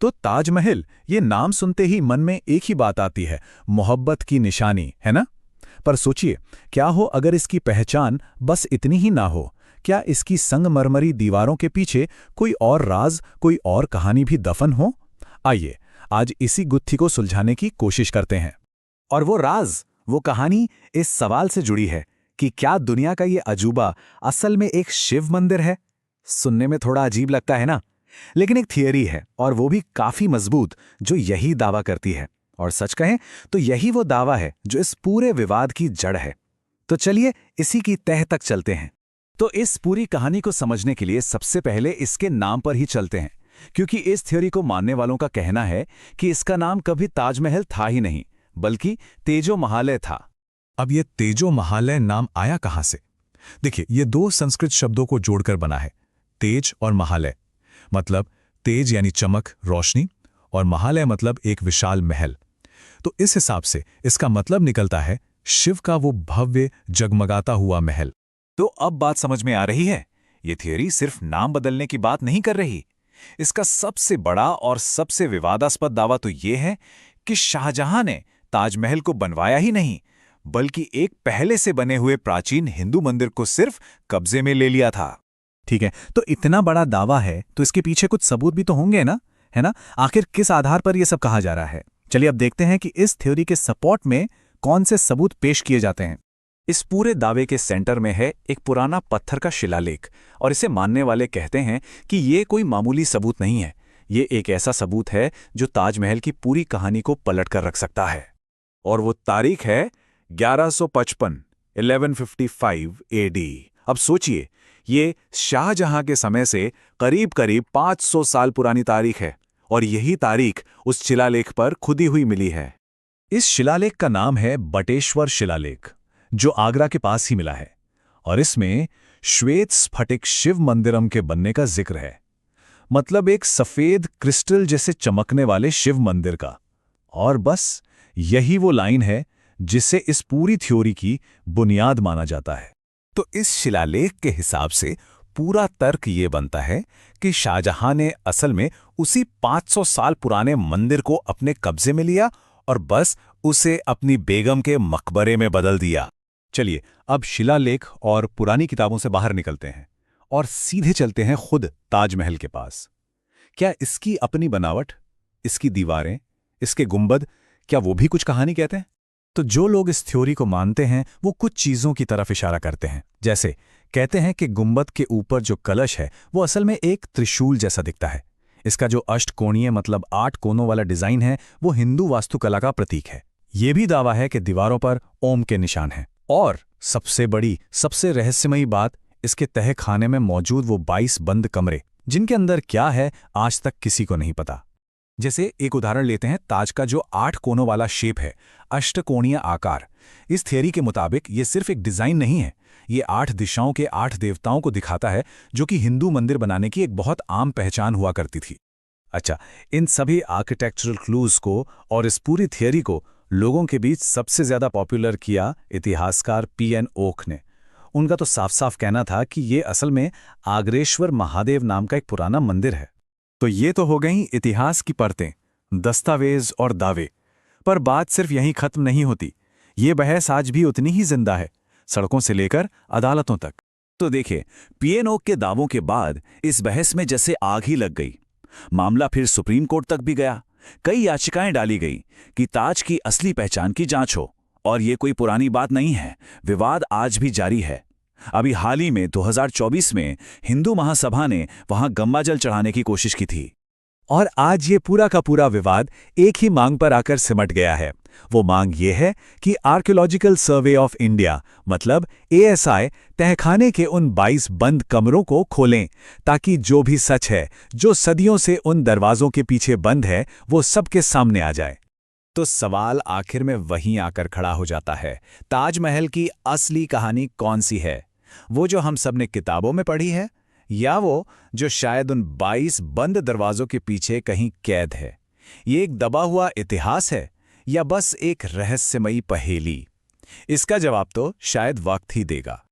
तो ताजमहल, ये नाम सुनते ही मन में एक ही बात आती है, मोहब्बत की निशानी, है ना? पर सोचिए, क्या हो अगर इसकी पहचान बस इतनी ही ना हो? क्या इसकी संगमरमरी दीवारों के पीछे कोई और राज, कोई और कहानी भी दफन हो? आइए, आज इसी गुत्थी को सुलझाने की कोशिश करते हैं। और वो राज, वो कहानी इस सवाल से जुड़ी है कि क्या दुनिया का ये अजूबा असल में एक शिव मंदिर है? सुनने में थोड़ा अजीब लगता है ना, लेकिन एक थियरी है और वो भी काफी मजबूत, जो यही दावा करती है। और सच कहें तो यही वो दावा है जो इस पूरे विवाद की जड़ है। तो चलिए इसी की तह तक चलते हैं। तो इस पूरी कहानी को समझने के लिए सबसे पहले इसके नाम पर ही चलते हैं, क्योंकि इस थ्योरी को मानने वालों का कहना है कि इसका नाम कभी ताजमहल था ही नहीं, बल्कि तेजो महालय था। अब ये तेजो महालय नाम आया कहां से? देखिए, ये दो संस्कृत शब्दों को जोड़कर बना है, तेज और महालय। मतलब तेज यानी चमक, रोशनी, और महालय मतलब एक विशाल महल। तो इस हिसाब से इसका मतलब निकलता है शिव का वो भव्य जगमगाता हुआ महल। तो अब बात समझ में आ रही है, ये थियरी सिर्फ नाम बदलने की बात नहीं कर रही। इसका सबसे बड़ा और सबसे विवादास्पद दावा तो ये है कि शाहजहां ने ताजमहल को बनवाया ही नहीं, बल्कि एक पहले से बने हुए प्राचीन हिंदू मंदिर को सिर्फ कब्जे में ले लिया था। ठीक है, तो इतना बड़ा दावा है तो इसके पीछे कुछ सबूत भी तो होंगे ना, है ना? आखिर किस आधार पर यह सब कहा जा रहा है? चलिए अब देखते हैं कि इस थ्योरी के सपोर्ट में कौन से सबूत पेश किए जाते हैं। इस पूरे दावे के सेंटर में है एक पुराना पत्थर का शिलालेख, और इसे मानने वाले कहते हैं कि ये कोई मामूली सबूत नहीं है, ये एक ऐसा सबूत है जो ताजमहल की पूरी कहानी को पलट कर रख सकता है। और वो तारीख है 1155, 1155 AD। अब सोचिए, ये शाहजहां के समय से करीब करीब 500 साल पुरानी तारीख है, और यही तारीख उस शिलालेख पर खुदी हुई मिली है। इस शिलालेख का नाम है बटेश्वर शिलालेख, जो आगरा के पास ही मिला है, और इसमें श्वेत स्फटिक शिव मंदिरम के बनने का जिक्र है। मतलब एक सफेद क्रिस्टल जैसे चमकने वाले शिव मंदिर का। और बस यही वो लाइन है जिसे इस पूरी थ्योरी की बुनियाद माना जाता है। तो इस शिलालेख के हिसाब से पूरा तर्क ये बनता है कि शाहजहां ने असल में उसी 500 साल पुराने मंदिर को अपने कब्जे में लिया और बस उसे अपनी बेगम के मकबरे में बदल दिया। चलिए अब शिलालेख और पुरानी किताबों से बाहर निकलते हैं और सीधे चलते हैं खुद ताजमहल के पास। क्या इसकी अपनी बनावट, इसकी दीवारें, इसके गुंबद, क्या वो भी कुछ कहानी कहते हैं? तो जो लोग इस थ्योरी को मानते हैं वो कुछ चीजों की तरफ इशारा करते हैं। जैसे कहते हैं कि गुंबद के ऊपर जो कलश है वो असल में एक त्रिशूल जैसा दिखता है। इसका जो अष्टकोणीय मतलब 8 कोनों वाला डिजाइन है वो हिंदू वास्तुकला का प्रतीक है। ये भी दावा है कि दीवारों पर ओम के निशान हैं। और सबसे बड़ी, सबसे रहस्यमयी बात, इसके तह खाने में मौजूद वो 22 बंद कमरे, जिनके अंदर क्या है आज तक किसी को नहीं पता। जैसे एक उदाहरण लेते हैं, ताज का जो 8 कोनों वाला शेप है, अष्टकोणीय आकार। इस थियरी के मुताबिक ये सिर्फ एक डिजाइन नहीं है, ये 8 दिशाओं के 8 देवताओं को दिखाता है, जो कि हिंदू मंदिर बनाने की एक बहुत आम पहचान हुआ करती थी। अच्छा, इन सभी आर्किटेक्चरल क्लूज को और इस पूरी थियरी को लोगों के बीच सबसे ज्यादा पॉपुलर किया इतिहासकार P.N. ओक ने। उनका तो साफ साफ कहना था कि ये असल में आग्रेश्वर महादेव नाम का एक पुराना मंदिर है। तो ये तो हो गई इतिहास की परतें, दस्तावेज और दावे। पर बात सिर्फ यहीं खत्म नहीं होती। ये बहस आज भी उतनी ही जिंदा है, सड़कों से लेकर अदालतों तक। तो देखिए, P.N. ओक के दावों के बाद इस बहस में जैसे आग ही लग गई। मामला फिर सुप्रीम कोर्ट तक भी गया। कई याचिकाएं डाली गई कि ताज की असली पहचान की जांच हो, और ये कोई पुरानी बात नहीं है, विवाद आज भी जारी है। अभी हाल ही में 2024 में हिंदू महासभा ने वहां गंगाजल चढ़ाने की कोशिश की थी। और आज ये पूरा का पूरा विवाद एक ही मांग पर आकर सिमट गया है। वो मांग ये है कि आर्कियोलॉजिकल सर्वे ऑफ इंडिया मतलब ASI तहखाने के उन 22 बंद कमरों को खोलें, ताकि जो भी सच है, जो सदियों से उन दरवाजों के पीछे बंद है, वो सबके सामने आ जाए। तो सवाल आखिर में वहीं आकर खड़ा हो जाता है, ताजमहल की असली कहानी कौन सी है? वो जो हम सब ने किताबों में पढ़ी है, या वो जो शायद उन 22 बंद दरवाजों के पीछे कहीं कैद है? ये एक दबा हुआ इतिहास है या बस एक रहस्यमयी पहेली? इसका जवाब तो शायद वक्त ही देगा।